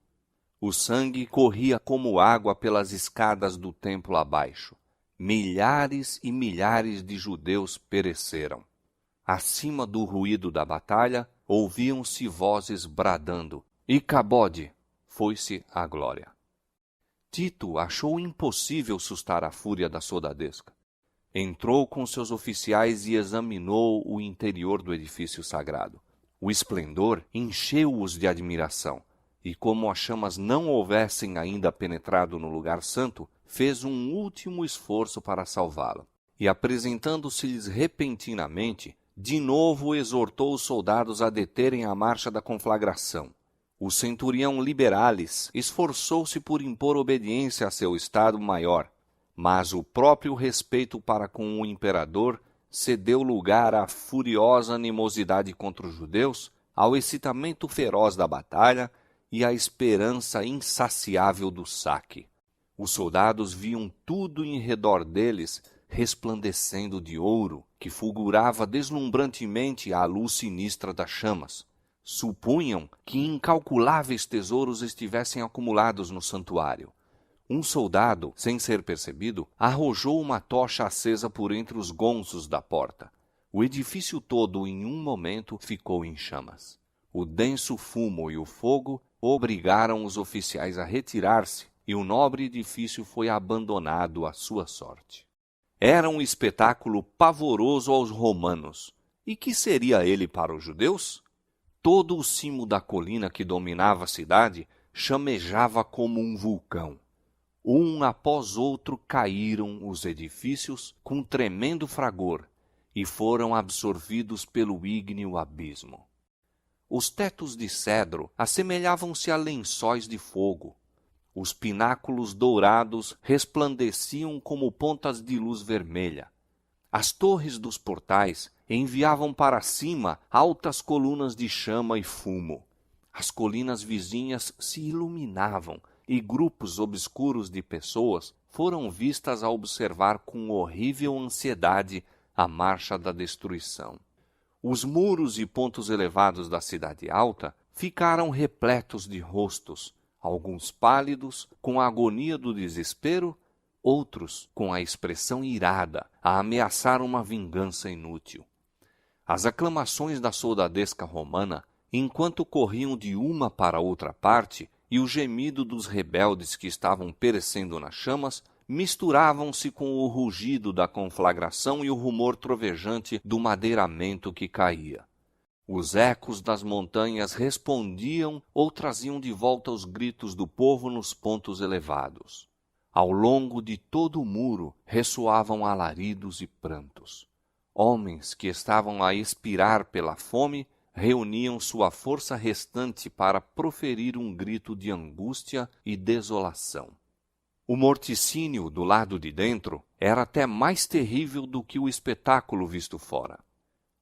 O sangue corria como água pelas escadas do templo abaixo. Milhares e milhares de judeus pereceram. Acima do ruído da batalha, ouviam-se vozes bradando: Icabode! Foi-se a glória. Tito achou impossível sustar a fúria da soldadesca. Entrou com seus oficiais e examinou o interior do edifício sagrado. O esplendor encheu-os de admiração, e como as chamas não houvessem ainda penetrado no lugar santo, fez um último esforço para salvá-lo. E, apresentando-se-lhes repentinamente, de novo exortou os soldados a deterem a marcha da conflagração. O centurião Liberalis esforçou-se por impor obediência a seu estado maior, mas o próprio respeito para com o imperador cedeu lugar à furiosa animosidade contra os judeus, ao excitamento feroz da batalha e à esperança insaciável do saque. Os soldados viam tudo em redor deles resplandecendo de ouro, que fulgurava deslumbrantemente à luz sinistra das chamas. Supunham que incalculáveis tesouros estivessem acumulados no santuário. Um soldado, sem ser percebido, arrojou uma tocha acesa por entre os gonzos da porta. O edifício todo, em um momento, ficou em chamas. O denso fumo e o fogo obrigaram os oficiais a retirar-se, e o nobre edifício foi abandonado à sua sorte. Era um espetáculo pavoroso aos romanos. E que seria ele para os judeus? Todo o cimo da colina que dominava a cidade chamejava como um vulcão. Um após outro caíram os edifícios com tremendo fragor e foram absorvidos pelo ígneo abismo. Os tetos de cedro assemelhavam-se a lençóis de fogo. Os pináculos dourados resplandeciam como pontas de luz vermelha. As torres dos portais enviavam para cima altas colunas de chama e fumo. As colinas vizinhas se iluminavam e grupos obscuros de pessoas foram vistas a observar com horrível ansiedade a marcha da destruição. Os muros e pontos elevados da cidade alta ficaram repletos de rostos, alguns pálidos, com a agonia do desespero, outros com a expressão irada, a ameaçar uma vingança inútil. As aclamações da soldadesca romana, enquanto corriam de uma para outra parte, e o gemido dos rebeldes que estavam perecendo nas chamas, misturavam-se com o rugido da conflagração e o rumor trovejante do madeiramento que caía. Os ecos das montanhas respondiam ou traziam de volta os gritos do povo nos pontos elevados. Ao longo de todo o muro ressoavam alaridos e prantos. Homens que estavam a expirar pela fome reuniam sua força restante para proferir um grito de angústia e desolação. O morticínio do lado de dentro era até mais terrível do que o espetáculo visto fora.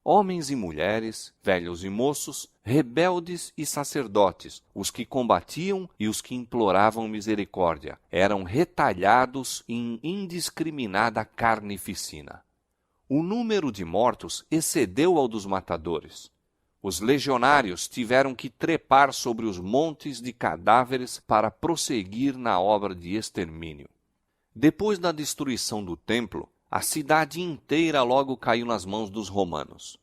Homens e mulheres, velhos e moços, rebeldes e sacerdotes, os que combatiam e os que imploravam misericórdia, eram retalhados em indiscriminada carnificina. O número de mortos excedeu ao dos matadores. Os legionários tiveram que trepar sobre os montes de cadáveres para prosseguir na obra de extermínio. Depois da destruição do templo, a cidade inteira logo caiu nas mãos dos romanos.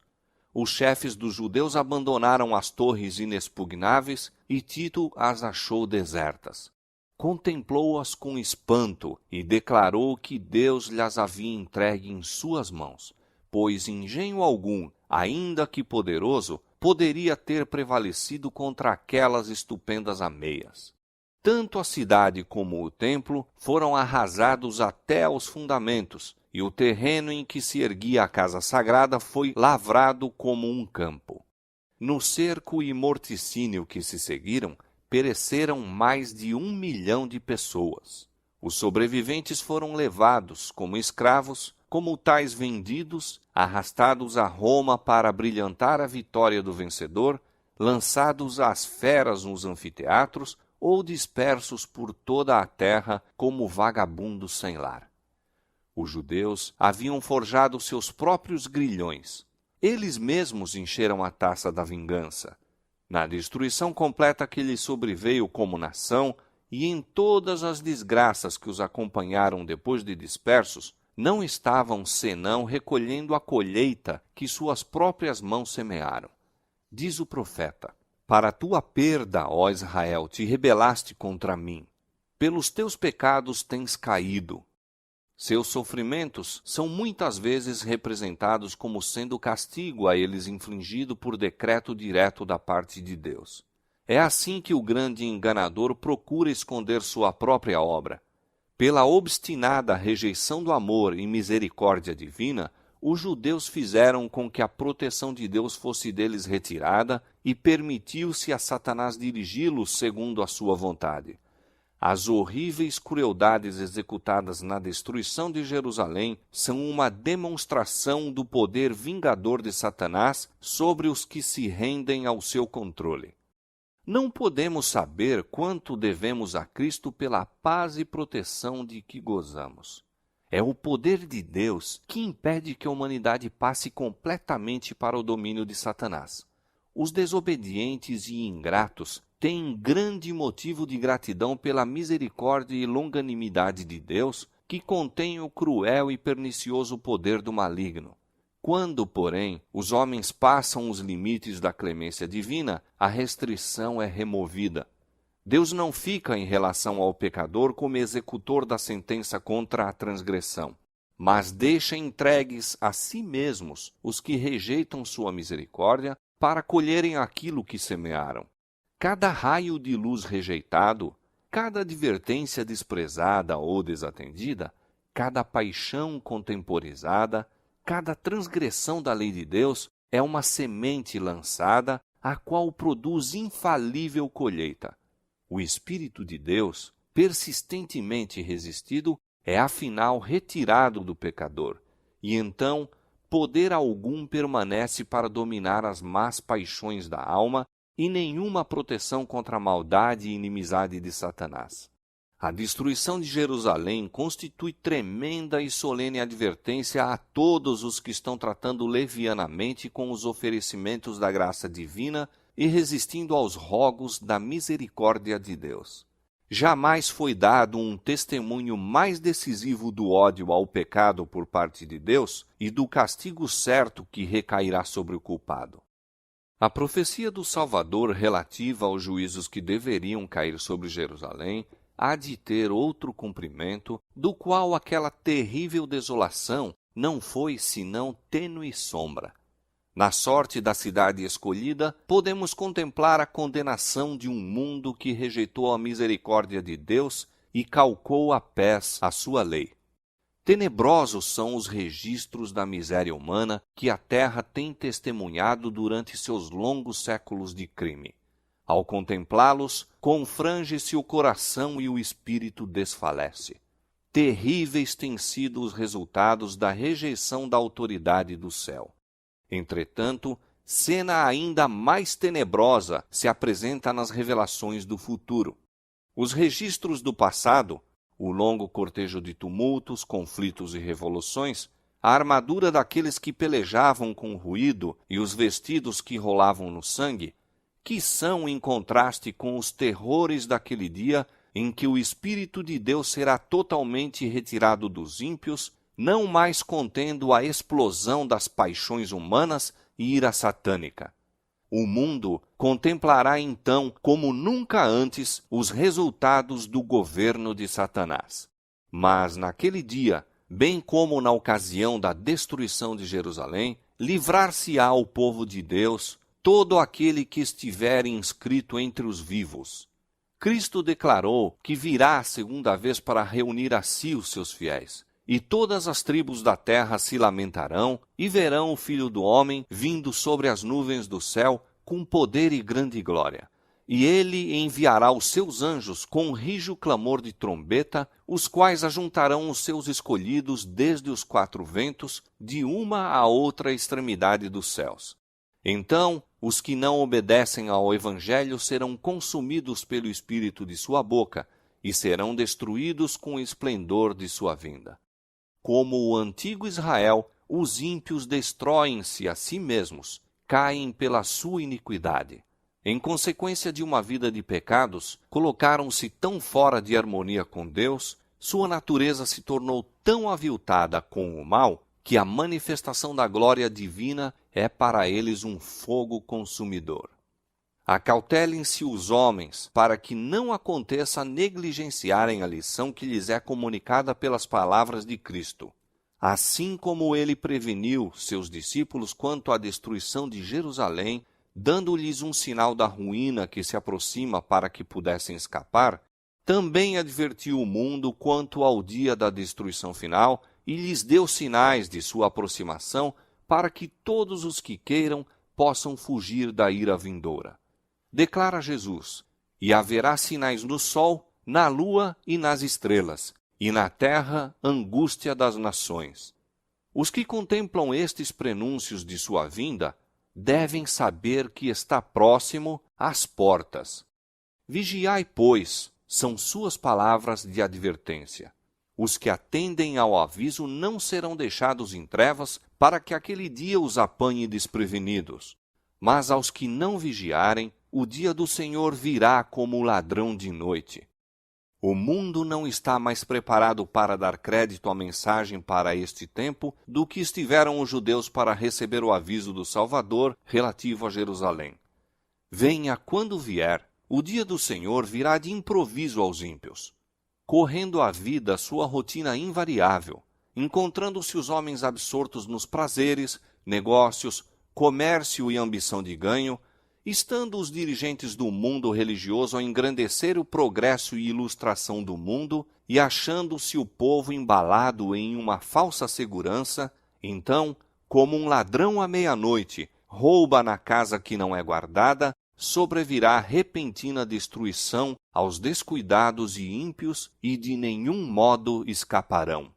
Os chefes dos judeus abandonaram as torres inexpugnáveis e Tito as achou desertas. Contemplou-as com espanto e declarou que Deus lhes havia entregue em suas mãos, pois engenho algum, ainda que poderoso, poderia ter prevalecido contra aquelas estupendas ameias. Tanto a cidade como o templo foram arrasados até aos fundamentos, e o terreno em que se erguia a casa sagrada foi lavrado como um campo. No cerco e morticínio que se seguiram, pereceram mais de 1 milhão de pessoas. Os sobreviventes foram levados como escravos, como tais vendidos, arrastados a Roma para brilhantar a vitória do vencedor, lançados às feras nos anfiteatros ou dispersos por toda a terra como vagabundos sem lar. Os judeus haviam forjado seus próprios grilhões. Eles mesmos encheram a taça da vingança. Na destruição completa que lhes sobreveio como nação e em todas as desgraças que os acompanharam depois de dispersos, não estavam senão recolhendo a colheita que suas próprias mãos semearam. Diz o profeta: para tua perda, ó Israel, te rebelaste contra mim. Pelos teus pecados tens caído. Seus sofrimentos são muitas vezes representados como sendo castigo a eles infligido por decreto direto da parte de Deus. É assim que o grande enganador procura esconder sua própria obra. Pela obstinada rejeição do amor e misericórdia divina, os judeus fizeram com que a proteção de Deus fosse deles retirada e permitiu-se a Satanás dirigi-los segundo a sua vontade. As horríveis crueldades executadas na destruição de Jerusalém são uma demonstração do poder vingador de Satanás sobre os que se rendem ao seu controle. Não podemos saber quanto devemos a Cristo pela paz e proteção de que gozamos. É o poder de Deus que impede que a humanidade passe completamente para o domínio de Satanás. Os desobedientes e ingratos têm grande motivo de gratidão pela misericórdia e longanimidade de Deus, que contém o cruel e pernicioso poder do maligno. Quando, porém, os homens passam os limites da clemência divina, a restrição é removida. Deus não fica em relação ao pecador como executor da sentença contra a transgressão, mas deixa entregues a si mesmos os que rejeitam sua misericórdia para colherem aquilo que semearam. Cada raio de luz rejeitado, cada advertência desprezada ou desatendida, cada paixão contemporizada, cada transgressão da lei de Deus é uma semente lançada, a qual produz infalível colheita. O Espírito de Deus, persistentemente resistido, é afinal retirado do pecador, e então poder algum permanece para dominar as más paixões da alma e nenhuma proteção contra a maldade e inimizade de Satanás. A destruição de Jerusalém constitui tremenda e solene advertência a todos os que estão tratando levianamente com os oferecimentos da graça divina e resistindo aos rogos da misericórdia de Deus. jamais foi dado um testemunho mais decisivo do ódio ao pecado por parte de Deus e do castigo certo que recairá sobre o culpado. A profecia do Salvador relativa aos juízos que deveriam cair sobre Jerusalém há de ter outro cumprimento, do qual aquela terrível desolação não foi senão tênue sombra. Na sorte da cidade escolhida, podemos contemplar a condenação de um mundo que rejeitou a misericórdia de Deus e calcou a pés a sua lei. Tenebrosos são os registros da miséria humana que a terra tem testemunhado durante seus longos séculos de crime. Ao contemplá-los, confrange-se o coração e o espírito desfalece. Terríveis têm sido os resultados da rejeição da autoridade do céu. Entretanto, cena ainda mais tenebrosa se apresenta nas revelações do futuro. Os registros do passado, o longo cortejo de tumultos, conflitos e revoluções, a armadura daqueles que pelejavam com ruído e os vestidos que rolavam no sangue, que são em contraste com os terrores daquele dia em que o Espírito de Deus será totalmente retirado dos ímpios, não mais contendo a explosão das paixões humanas e ira satânica. O mundo contemplará então, como nunca antes, os resultados do governo de Satanás. Mas naquele dia, bem como na ocasião da destruição de Jerusalém, livrar-se-á o povo de Deus, todo aquele que estiver inscrito entre os vivos. Cristo declarou que virá a segunda vez para reunir a si os seus fiéis. E todas as tribos da terra se lamentarão e verão o Filho do Homem vindo sobre as nuvens do céu com poder e grande glória. E ele enviará os seus anjos com rijo clamor de trombeta, os quais ajuntarão os seus escolhidos desde os quatro ventos, de uma a outra extremidade dos céus. Então, os que não obedecem ao Evangelho serão consumidos pelo espírito de sua boca e serão destruídos com o esplendor de sua vinda. Como o antigo Israel, os ímpios destroem-se a si mesmos, caem pela sua iniquidade. Em consequência de uma vida de pecados, colocaram-se tão fora de harmonia com Deus, sua natureza se tornou tão aviltada com o mal, que a manifestação da glória divina é para eles um fogo consumidor. Acautelem-se os homens, para que não aconteça negligenciarem a lição que lhes é comunicada pelas palavras de Cristo. Assim como ele preveniu seus discípulos quanto à destruição de Jerusalém, dando-lhes um sinal da ruína que se aproxima para que pudessem escapar, também advertiu o mundo quanto ao dia da destruição final e lhes deu sinais de sua aproximação para que todos os que queiram possam fugir da ira vindoura. Declara Jesus: e haverá sinais no sol, na lua e nas estrelas, e na terra angústia das nações. Os que contemplam estes prenúncios de sua vinda devem saber que está próximo às portas. Vigiai, pois, são suas palavras de advertência. Os que atendem ao aviso não serão deixados em trevas para que aquele dia os apanhe desprevenidos. Mas aos que não vigiarem, o dia do Senhor virá como ladrão de noite. O mundo não está mais preparado para dar crédito à mensagem para este tempo do que estiveram os judeus para receber o aviso do Salvador relativo a Jerusalém. Venha quando vier, o dia do Senhor virá de improviso aos ímpios. Correndo a vida sua rotina invariável, encontrando-se os homens absortos nos prazeres, negócios, comércio e ambição de ganho, estando os dirigentes do mundo religioso a engrandecer o progresso e ilustração do mundo e achando-se o povo embalado em uma falsa segurança, então, como um ladrão à meia-noite, rouba na casa que não é guardada, sobrevirá repentina destruição aos descuidados e ímpios e de nenhum modo escaparão.